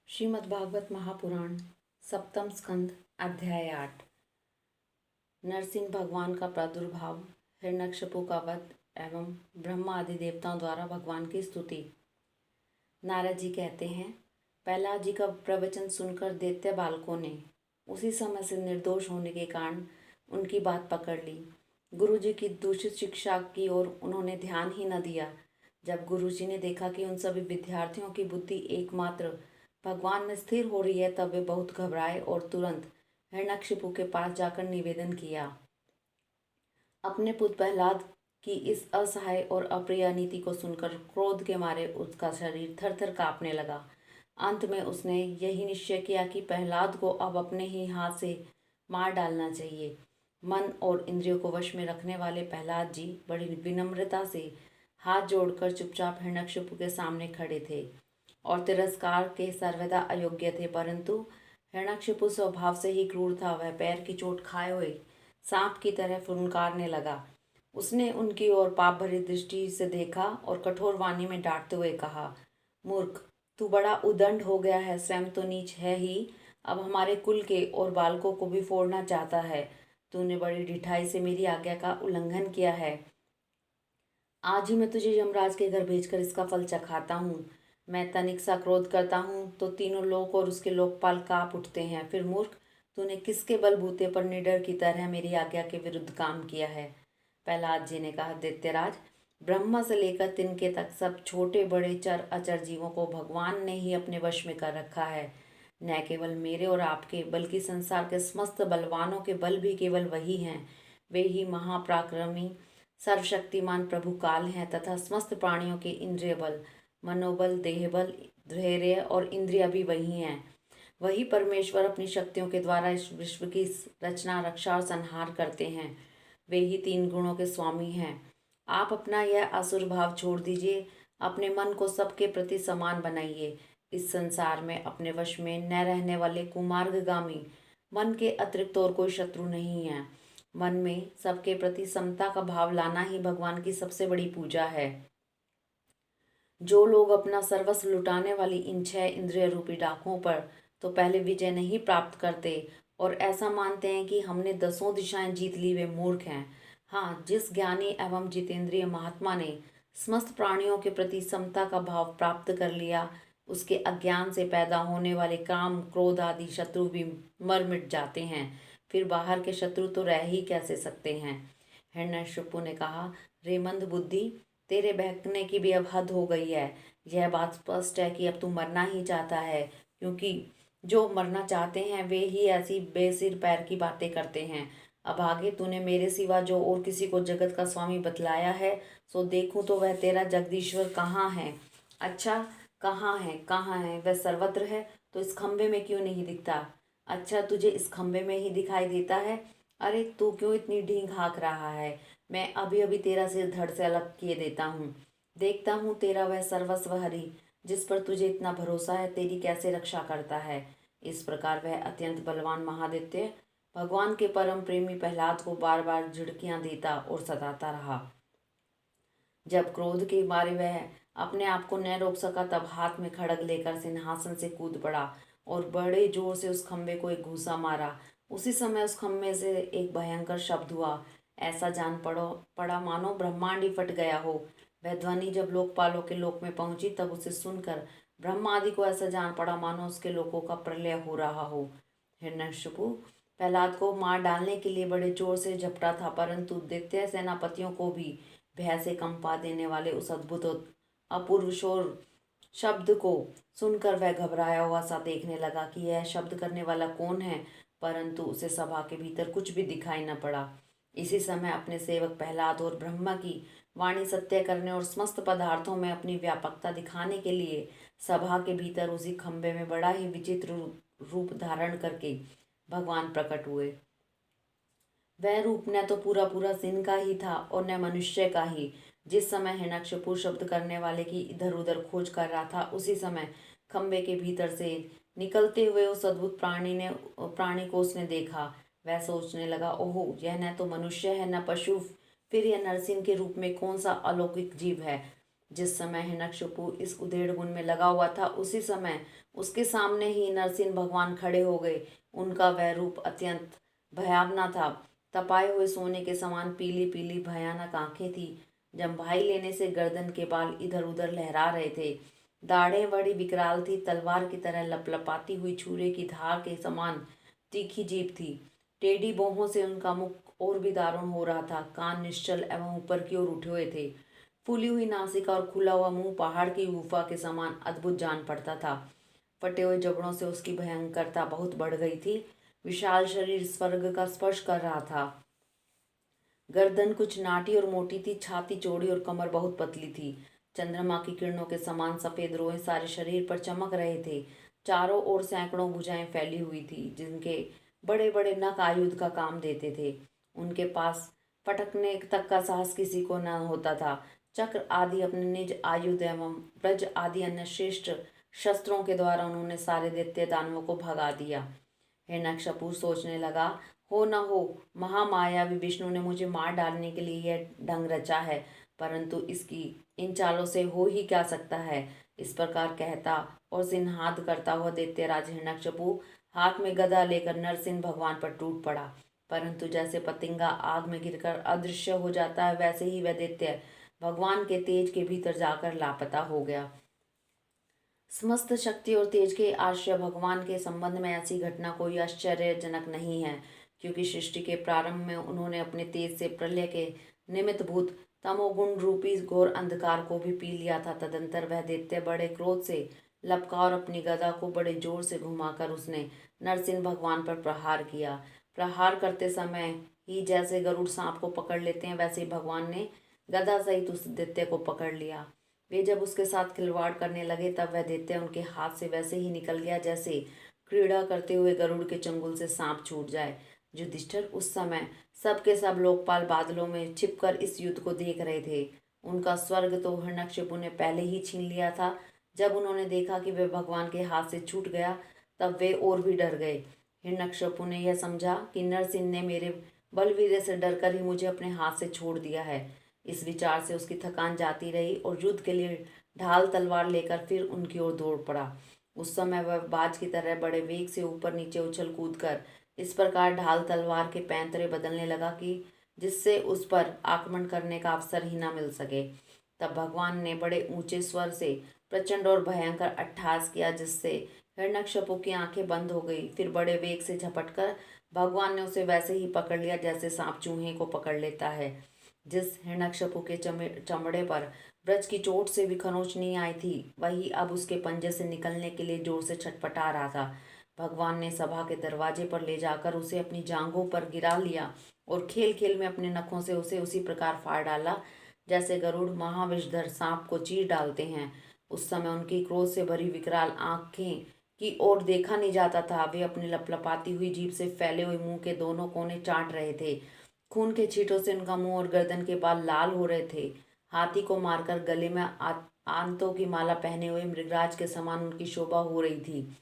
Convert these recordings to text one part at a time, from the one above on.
श्रीमद्भागवत महापुराण सप्तम स्कंद अध्याय 8। नरसिंह भगवान का प्रादुर्भाव, हिरण्यकशिपु का वध एवं ब्रह्मा आदि देवताओं द्वारा भगवान की स्तुति। नारद जी कहते हैं, प्रहलाद जी का प्रवचन सुनकर दैत्य बालकों ने उसी समय से निर्दोष होने के कारण उनकी बात पकड़ ली। गुरु जी की दूषित शिक्षा की ओर उन्होंने ध्यान ही न दिया। जब गुरु जी ने देखा कि उन सभी विद्यार्थियों की बुद्धि एकमात्र भगवान में स्थिर हो रही है, तब वे बहुत घबराए और तुरंत हिरण्यकशिपु के पास जाकर निवेदन किया। अपने पुत्र प्रहलाद की इस असहाय और अप्रिय नीति को सुनकर क्रोध के मारे उसका शरीर थर थर कांपने लगा। अंत में उसने यही निश्चय किया कि प्रहलाद को अब अपने ही हाथ से मार डालना चाहिए। मन और इंद्रियों को वश में रखने वाले प्रहलाद जी बड़ी विनम्रता से हाथ जोड़कर चुपचाप हिरण्यकशिपु के सामने खड़े थे और तिरस्कार के सर्वदा अयोग्य थे, परंतु हिरण्यकशिपु स्वभाव से ही क्रूर था। वह पैर की चोट खाए हुए सांप की तरह फुंकारने लगा। उसने उनकी ओर पाप भरी दृष्टि से देखा और कठोर वाणी में डांटते हुए कहा, मूर्ख, तू बड़ा उदंड हो गया है, स्वयं तो नीच है ही, अब हमारे कुल के और बालकों को भी फोड़ना चाहता है। तूने बड़ी ढिठाई से मेरी आज्ञा का उल्लंघन किया है। आज ही मैं तुझे यमराज के घर भेजकर इसका फल चखाता हूँ। मैं तनिक सा क्रोध करता हूँ तो तीनों लोक और उसके लोकपाल कांप उठते हैं। फिर मूर्ख, तूने किसके बलबूते पर निडर की तरह मेरी आज्ञा के विरुद्ध काम किया है? प्रहलाद जी ने कहा, दैत्यराज, ब्रह्मा से लेकर तिनके तक सब छोटे बड़े चर अचर जीवों को भगवान ने ही अपने वश में कर रखा है। न केवल मेरे और आपके, बल्कि संसार के समस्त बलवानों के बल भी केवल वही हैं। वे ही महापराक्रमी सर्वशक्तिमान प्रभु काल हैं तथा समस्त प्राणियों के इंद्रिय बल, मनोबल, देहबल, धैर्य और इंद्रिया भी वही हैं। वही परमेश्वर अपनी शक्तियों के द्वारा इस विश्व की रचना, रक्षा और संहार करते हैं। वे ही तीन गुणों के स्वामी हैं। आप अपना यह असुर भाव छोड़ दीजिए, अपने मन को सबके प्रति समान बनाइए। इस संसार में अपने वश में न रहने वाले कुमार्गगामी मन के अतिरिक्त और कोई शत्रु नहीं है। मन में सबके प्रति समता का भाव लाना ही भगवान की सबसे बड़ी पूजा है। जो लोग अपना सर्वस्व लुटाने वाली इन 6 इंद्रिय रूपी डाकुओं पर तो पहले विजय नहीं प्राप्त करते और ऐसा मानते हैं कि हमने 10 दिशाएं जीत ली, वे मूर्ख हैं। हाँ, जिस ज्ञानी एवं जितेंद्रिय महात्मा ने समस्त प्राणियों के प्रति समता का भाव प्राप्त कर लिया, उसके अज्ञान से पैदा होने वाले काम, क्रोध आदि शत्रु भी मर मिट जाते हैं। फिर बाहर के शत्रु तो रह ही कैसे सकते हैं? हिरण्यकशिपु ने कहा, रे मंद बुद्धि, तेरे बहकने की भी अब हद हो गई है। यह बात स्पष्ट है कि अब तू मरना ही चाहता है, क्योंकि जो मरना चाहते हैं वे ही ऐसी बेसिर पैर की बातें करते हैं। अब आगे तूने मेरे सिवा जो और किसी को जगत का स्वामी बतलाया है, सो देखूं तो वह तेरा जगदीश्वर कहाँ है? अच्छा, कहाँ है? वह सर्वत्र है तो इस खंबे में क्यों नहीं दिखता? अच्छा, तुझे इस खंबे में ही दिखाई देता है? अरे, तू क्यों इतनी ढींग हाँक रहा है? मैं अभी अभी तेरा सिर धड़ से अलग किए देता हूँ। देखता हूँ तेरा वह सर्वस्व हरि जिस पर तुझे इतना भरोसा है, तेरी कैसे रक्षा करता है। इस प्रकार वह अत्यंत बलवान महादित्य भगवान के परम प्रेमी प्रहलाद को बार बार झिड़कियां देता और सताता रहा। जब क्रोध के मारे वह अपने आप को न रोक सका, तब हाथ में खड़ग लेकर सिंहासन से कूद पड़ा और बड़े जोर से उस खंबे को एक घूसा मारा। उसी समय उस खंबे से एक भयंकर शब्द हुआ। ऐसा जान पड़ा मानो ब्रह्मांड ही फट गया हो। वह ध्वनि जब लोकपालों के लोक में पहुंची, तब उसे सुनकर ब्रह्मा आदि को ऐसा जान पड़ा मानो उसके लोकों का प्रलय हो रहा हो। हिरण्यकशिपु प्रहलाद को मार डालने के लिए बड़े जोर से झपटा था, परंतु दैत्य सेनापतियों को भी भय से कंपा देने वाले उस अद्भुत अपूर्व शोर शब्द को सुनकर वह घबराया हुआ सा देखने लगा कि यह शब्द करने वाला कौन है, परंतु उसे सभा के भीतर कुछ भी दिखाई न पड़ा। इसी समय अपने सेवक प्रहलाद और ब्रह्मा की वाणी सत्य करने और समस्त पदार्थों में अपनी व्यापकता दिखाने के लिए सभा के भीतर उसी खंबे में बड़ा ही विचित्र रूप धारण करके भगवान प्रकट हुए। वह रूप न तो पूरा पूरा सिंह का ही था और न मनुष्य का ही। जिस समय हिरण्यकशिपु शब्द करने वाले की इधर उधर खोज कर रहा था, उसी समय खंबे के भीतर से निकलते हुए उस अद्भुत प्राणी को उसने देखा। वह सोचने लगा, ओहो, यह न तो मनुष्य है न पशु, फिर यह नरसिंह के रूप में कौन सा अलौकिक जीव है? जिस समय हिरण्यकशिपु इस उधेड़ बुन में लगा हुआ था, उसी समय उसके सामने ही नरसिंह भगवान खड़े हो गए। उनका वह रूप अत्यंत भयावना था। तपाए हुए सोने के समान पीली पीली भयानक आंखें थी। जम्भाई लेने से गर्दन के बाल इधर उधर लहरा रहे थे। दाढ़ें बड़ी विकराल थी। तलवार की तरह लपलपाती हुई छुरे की धार के समान तीखी जीभ थी। टेढ़ी भौहों से उनका मुख और भी दारुण हो रहा था। कान निश्चल एवं ऊपर की ओर उठे हुए थे। फूली हुई नासिका और खुला हुआ मुंह पहाड़ की गुफा के समान अद्भुत जान पड़ता था। फटे हुए जबड़ों से उसकी भयंकरता बहुत बढ़ गई थी। विशाल शरीर स्वर्ग का स्पर्श कर रहा था। गर्दन कुछ नाटी और मोटी थी। छाती चौड़ी और कमर बहुत पतली थी। चंद्रमा की किरणों के समान सफेद रोए सारे शरीर पर चमक रहे थे। चारों ओर सैकड़ों भुजाएं फैली हुई थी, जिनके बड़े बड़े नख आयुध का काम देते थे। उनके पास फटकने तक का साहस किसी को न होता था। चक्र आदि अपने निज आयुध एवं ब्रज आदि अन्य श्रेष्ठ शस्त्रों के द्वारा उन्होंने सारे दैत्य दानवों को भगा दिया। हिरण्यकशिपु सोचने लगा, हो न हो महामायावी विष्णु ने मुझे मार डालने के लिए यह ढंग रचा है, परंतु इसकी इन चालों से हो ही क्या सकता है। इस प्रकार कहता और सिंहाद करता हुआ दैत्यराज हिरण्यकशिपु हाथ में गदा लेकर नरसिंह भगवान पर टूट पड़ा। परंतु जैसे पतंगा आग में गिरकर अदृश्य हो जाता है, वैसे ही वह दैत्य भगवान के तेज के भीतर जाकर लापता हो गया। समस्त शक्ति और तेज के आश्रय भगवान के संबंध में ऐसी घटना कोई आश्चर्यजनक नहीं है, क्योंकि सृष्टि के प्रारंभ में उन्होंने अपने तेज से प्रलय के निमित्त भूत तमोगुण रूपी घोर अंधकार को भी पी लिया था। तदंतर वह दैत्य बड़े क्रोध से लपका और अपनी गदा को बड़े जोर से घुमाकर उसने नरसिंह भगवान पर प्रहार किया। प्रहार करते समय ही जैसे गरुड़ सांप को पकड़ लेते हैं, वैसे ही भगवान ने गदा सहित उस दैत्य को पकड़ लिया। वे जब उसके साथ खिलवाड़ करने लगे, तब वह दैत्य उनके हाथ से वैसे ही निकल गया जैसे क्रीड़ा करते हुए गरुड़ के चंगुल से सांप छूट जाए। युधिष्ठिर उस समय सबके सब लोकपाल बादलों में छिपकर इस युद्ध को देख रहे थे। उनका स्वर्ग तो हिरण्यकशिपु ने पहले ही छीन लिया था। जब उन्होंने देखा कि वह भगवान के हाथ से छूट गया, तब वे और भी डर गए। हिरण्यकशिपु ने यह समझा कि नरसिंह ने मेरे बलवीर्य से डरकर ही मुझे अपने हाथ से छोड़ दिया है। इस विचार से उसकी थकान जाती रही और युद्ध के लिए ढाल तलवार लेकर फिर उनकी ओर दौड़ पड़ा। उस समय वह बाज की तरह बड़े वेग से ऊपर नीचे उछल कूद कर इस प्रकार ढाल तलवार के पैंतरे बदलने लगा कि जिससे उस पर आक्रमण करने का अवसर ही न मिल सके। तब भगवान ने बड़े ऊंचे स्वर से प्रचंड और भयंकर अट्टहास किया, जिससे हिरण्यकशिपु की आंखें बंद हो गई। फिर बड़े वेग से झपटकर भगवान ने उसे वैसे ही पकड़ लिया जैसे सांप चूहे को पकड़ लेता है। जिस हिरण्यकशिपु के चमड़े पर ब्रज की चोट से भी खरोंच नहीं आई थी, वही अब उसके पंजे से निकलने के लिए जोर से छटपटा रहा था। भगवान ने सभा के दरवाजे पर ले जाकर उसे अपनी जांघों पर गिरा लिया और खेल खेल में अपने नखों से उसे उसी प्रकार फाड़ डाला जैसे गरुड़ महाविषधर सांप को चीर डालते हैं। उस समय उनकी क्रोध से भरी विकराल आंखें की ओर देखा नहीं जाता था। वे अपनी लपलपाती हुई जीभ से फैले हुए मुंह के दोनों कोने चाट रहे थे। खून के छींटों से उनका मुंह और गर्दन के बाल लाल हो रहे थे। हाथी को मारकर गले में आंतों की माला पहने हुए मृगराज के समान उनकी शोभा हो रही थी।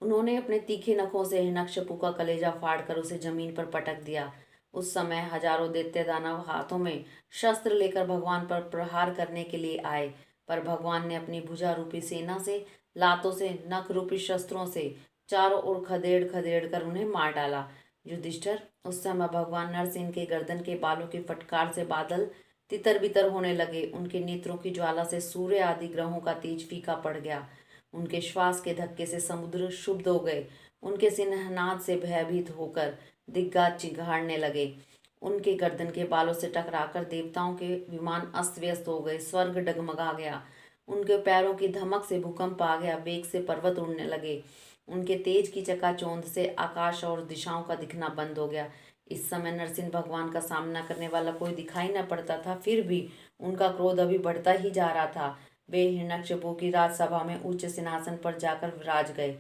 उन्होंने अपने तीखे नखों से हिरण्यकशिपु का कलेजा फाड़कर उसे जमीन पर पटक दिया। उस समय हजारों दैत्य दानव हाथों में शस्त्र लेकर भगवान पर प्रहार करने के लिए आए, पर भगवान ने अपनी भुजा रूपी सेना से, लातों से, नख रूपी शस्त्रों से चारों ओर खदेड़ खदेड़ कर उन्हें मार डाला। युधिष्ठिर, उस समय भगवान नरसिंह के गर्दन के बालों की फटकार से बादल तितर बितर होने लगे। उनके नेत्रों की ज्वाला से सूर्य आदि ग्रहों का तेज फीका पड़ गया। उनके श्वास के धक्के से समुद्र क्षुब्ध हो गए। उनके सिंहनाद से भयभीत होकर दिग्गज चिघाड़ने लगे। उनके गर्दन के बालों से टकराकर देवताओं के विमान अस्त व्यस्त हो गए। स्वर्ग डगमगा गया। उनके पैरों की धमक से भूकंप आ गया। वेग से पर्वत उड़ने लगे। उनके तेज की चकाचौंध से आकाश और दिशाओं का दिखना बंद हो गया। इस समय नरसिंह भगवान का सामना करने वाला कोई दिखाई न पड़ता था। फिर भी उनका क्रोध अभी बढ़ता ही जा रहा था। वे हिरण्यकशिपु की राजसभा में उच्च सिंहासन पर जाकर विराज गए।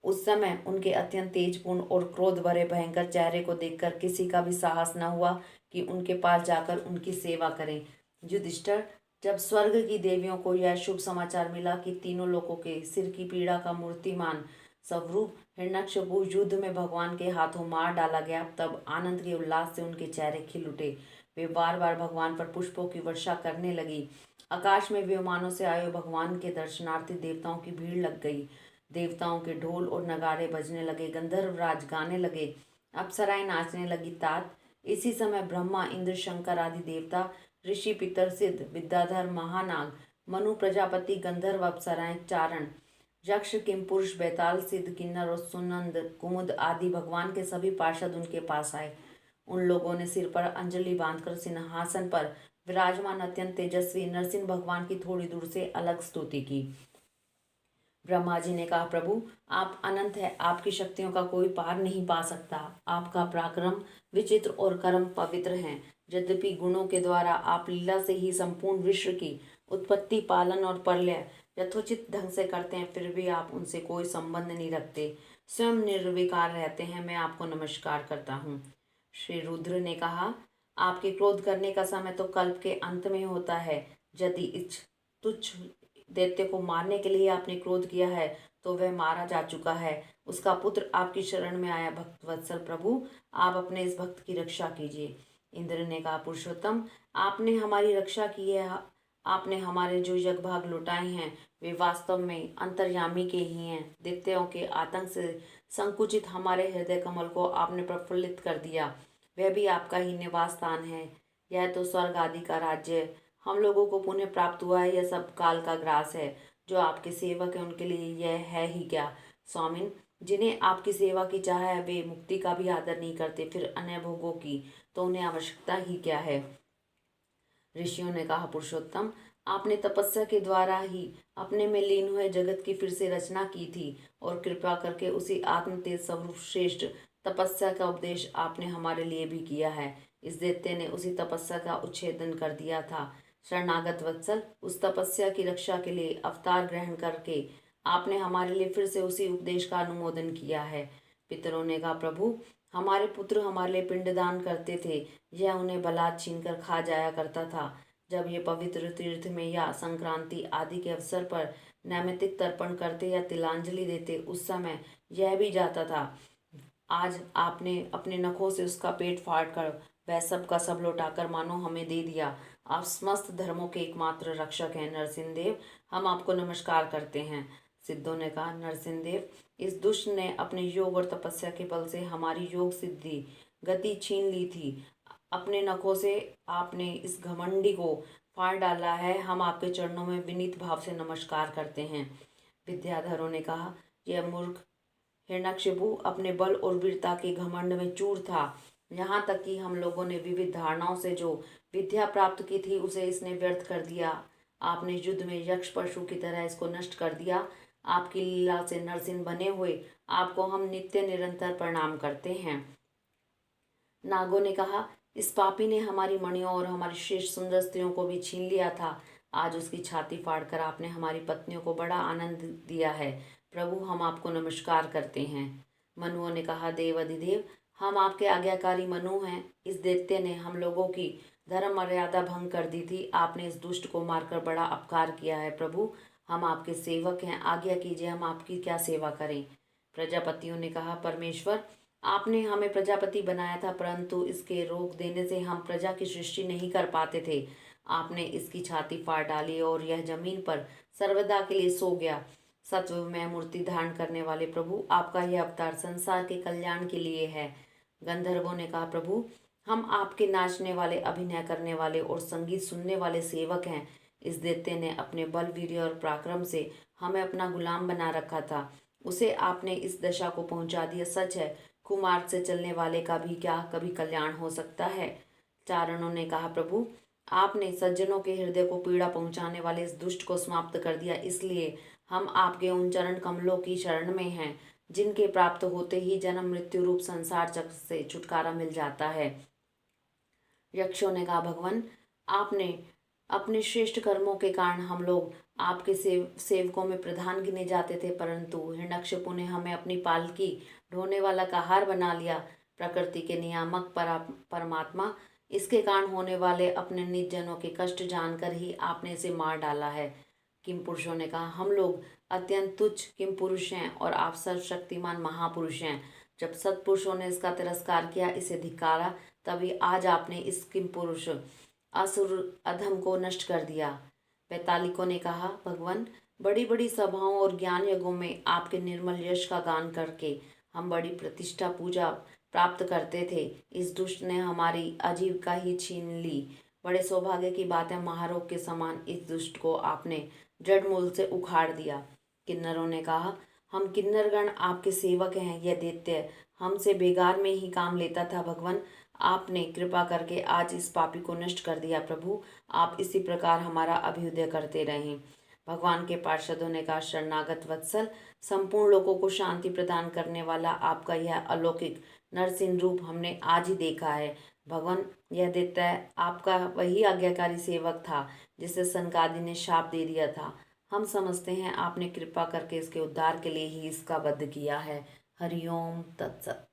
उस समय उनके अत्यंत तेजपूर्ण और क्रोध भरे भयंकर चेहरे को देखकर किसी का भी साहस न हुआ कि उनके पास जाकर उनकी सेवा करें। युधिष्ठिर, जब स्वर्ग की देवियों को यह शुभ समाचार मिला कि तीनों लोगों के सिर की पीड़ा का मूर्तिमान स्वरूप हिरण्यकशिपु युद्ध में भगवान के हाथों मार डाला गया, तब आनंद के उल्लास से उनके चेहरे खिल उठे। वे बार बार भगवान पर पुष्पों की वर्षा करने लगी। आकाश में विमानों से आए भगवान के दर्शनार्थी देवताओं की भीड़ लग गई। देवताओं के ढोल और नगाड़े बजने लगे, गंधर्व राज गाने लगे, अप्सराएं नाचने लगी। तात इसी समय ब्रह्मा, इंद्र, शंकर आदि देवता, ऋषि, पितर, सिद्ध, विद्याधर, महानाग, मनु, प्रजापति, गंधर्व, अप्सराएं, चारण, यक्ष, किमपुरुष, बैताल, सिद्ध, किन्नर और सुनंद, कुमुद आदि भगवान के सभी पार्षद उनके पास आए। उन लोगों ने सिर पर अंजलि बांधकर सिंहासन पर विराजमान अत्यंत तेजस्वी नरसिंह भगवान की थोड़ी दूर से अलग स्तुति की। ब्रह्मा जी ने कहा, प्रभु आप अनंत है, आपकी शक्तियों का कोई पार नहीं पा सकता। आपका पराक्रम विचित्र और कर्म पवित्र हैं। यद्यपि गुणों के द्वारा आप लीला से ही संपूर्ण विश्व की उत्पत्ति, पालन और प्रलय यथोचित ढंग से करते हैं, फिर भी आप उनसे कोई संबंध नहीं रखते, स्वयं निर्विकार रहते हैं। मैं आपको नमस्कार करता हूँ। श्री रुद्र ने कहा, आपके क्रोध करने का समय तो कल्प के अंत में होता है। यदि इस तुच्छ दैत्य को मारने के लिए आपने क्रोध किया है तो वह मारा जा चुका है। उसका पुत्र आपकी शरण में आया। भक्त वत्सल प्रभु, आप अपने इस भक्त की रक्षा कीजिए। इंद्र ने कहा, पुरुषोत्तम आपने हमारी रक्षा की है। आपने हमारे जो यज्ञभाग लुटाए हैं वे वास्तव में अंतर्यामी के ही हैं। दैत्यों के आतंक से संकुचित हमारे हृदय कमल को आपने प्रफुल्लित कर दिया। वह भी आपका ही निवास स्थान है। यह तो स्वर्ग आदि का राज्य हम लोगों को पुण्य प्राप्त हुआ है। यह सब काल का ग्रास है। जो आपके सेवक है उनके लिए यह है ही क्या। स्वामिन, जिन्हें आपकी सेवा की चाह है वे मुक्ति का भी आदर नहीं करते, फिर अन्य भोगों की तो उन्हें आवश्यकता ही क्या है। ऋषियों ने कहा, पुरुषोत्तम आपने तपस्या के द्वारा ही अपने में लीन हुए जगत की फिर से रचना की थी और कृपा करके उसी आत्म तेज स्वरूप श्रेष्ठ तपस्या का उपदेश आपने हमारे लिए भी किया है। इस दैत्य ने उसी तपस्या का उच्छेदन कर दिया था। शरणागत वत्सल, उस तपस्या की रक्षा के लिए अवतार ग्रहण करके आपने हमारे लिए फिर से उसी उपदेश का अनुमोदन किया है। पितरों ने कहा, प्रभु हमारे पुत्र हमारे लिए पिंडदान करते थे, यह उन्हें बलात् छीनकर खा जाया करता था। जब ये पवित्र तीर्थ में या संक्रांति आदि के अवसर पर नैमित्तिक तर्पण करते या तिलांजलि देते उस समय यह भी जाता था। आज आपने अपने नखों से उसका पेट फाड़ कर वह सब का सब लौटाकर मानो हमें दे दिया। आप समस्त धर्मों के एकमात्र रक्षक हैं नरसिंह देव, हम आपको नमस्कार करते हैं। सिद्धों ने कहा, नरसिंह देव इस दुष्ट ने अपने योग और तपस्या के बल से हमारी योग सिद्धि गति छीन ली थी। अपने नखों से आपने इस घमंडी को फाड़ डाला है। हम आपके चरणों में विनीत भाव से नमस्कार करते हैं। विद्याधरों ने कहा, यह मूर्ख हिरण्यकशिपु अपने बल और वीरता के घमंड में चूर था। यहाँ तक कि हम लोगों ने विविध धारणाओं से जो विद्या प्राप्त की थी उसे इसने व्यर्थ कर दिया। आपने युद्ध में यक्ष पशु की तरह इसको नष्ट कर दिया। आपकी लीला से नरसिंह बने हुए आपको हम नित्य निरंतर प्रणाम करते हैं। नागों ने कहा, इस पापी ने हमारी मणियों और हमारी श्रेष्ठ सुंदर स्त्रियों को भी छीन लिया था। आज उसकी छाती फाड़कर आपने हमारी पत्नियों को बड़ा आनंद दिया है। प्रभु हम आपको नमस्कार करते हैं। मनुओं ने कहा, देव अधिदेव हम आपके आज्ञाकारी मनु हैं। इस दैत्य ने हम लोगों की धर्म मर्यादा भंग कर दी थी। आपने इस दुष्ट को मारकर बड़ा अपकार किया है। प्रभु हम आपके सेवक हैं, आज्ञा कीजिए हम आपकी क्या सेवा करें। प्रजापतियों ने कहा, परमेश्वर आपने हमें प्रजापति बनाया था, परंतु इसके रोक देने से हम प्रजा की सृष्टि नहीं कर पाते थे। आपने इसकी छाती फाड़ डाली और यह जमीन पर सर्वदा के लिए सो गया। सत्वमय मूर्ति धारण करने वाले प्रभु आपका यह अवतार संसार के कल्याण के लिए है। गंधर्वों ने कहा, प्रभु हम आपके नाचने वाले, अभिनय करने वाले और संगीत सुनने वाले सेवक हैं। इस दैत्य ने अपने बल, वीर्य और पराक्रम से हमें अपना गुलाम बना रखा था। उसे आपने इस दशा को पहुंचा दिया। सच है, कुमार्ग से चलने वाले का भी क्या कभी कल्याण हो सकता है। चारणों ने कहा, प्रभु आपने सज्जनों के हृदय को पीड़ा पहुंचाने वाले इस दुष्ट को समाप्त कर दिया, इसलिए हम आपके उन चरण कमलों की शरण में हैं जिनके प्राप्त होते ही जन्म मृत्यु रूप संसार चक्र से छुटकारा मिल जाता है। यक्षों ने कहा, भगवान आपने अपने श्रेष्ठ कर्मों के कारण हम लोग आपके सेवकों में प्रधान गिने जाते थे, परंतु हिरण्यकशिपु ने हमें अपनी पालकी ढोने वाला कहार बना लिया। प्रकृति के नियामक परमात्मा इसके कारण होने वाले अपने निज जनों के कष्ट जानकर ही आपने इसे मार डाला है। किम पुरुषों ने कहा, हम लोग अत्यंत तुच्छ किम पुरुष हैं और आप सर्वशक्तिमान महापुरुष हैं। जब सत्पुरुषों ने इसका तिरस्कार किया, इसे धिक्कारा, तभी आज आपने इस किम पुरुष असुर अधम को नष्ट कर दिया। पैतालिकों ने कहा, भगवान, बड़ी बड़ी सभाओं और ज्ञान यज्ञों में आपके निर्मल यश का गान करके हम बड़ी प्रतिष्ठा पूजा प्राप्त करते थे। इस दुष्ट ने हमारी आजीविका ही छीन ली। बड़े सौभाग्य की बात है, महारोग के समान इस दुष्ट को आपने जड़ मूल से उखाड़ दिया। किन्नरों ने कहा, हम किन्नरगण आपके सेवक हैं। यह दैत्य हमसे बेगार में ही काम लेता था। भगवान, आपने कृपा करके आज इस पापी को नष्ट कर दिया। प्रभु, आप इसी प्रकार हमारा अभ्युदय करते रहें। भगवान के पार्षदों ने कहा, शरणागत वत्सल, संपूर्ण लोगों को शांति प्रदान करने वाला आपका यह अलौकिक नरसिंह रूप हमने आज ही देखा है। भगवान, यह दैत्य आपका वही आज्ञाकारी सेवक था जिसे सनकादि ने शाप दे दिया था। हम समझते हैं आपने कृपा करके इसके उद्धार के लिए ही इसका वध किया है। हरिओम तत्सत।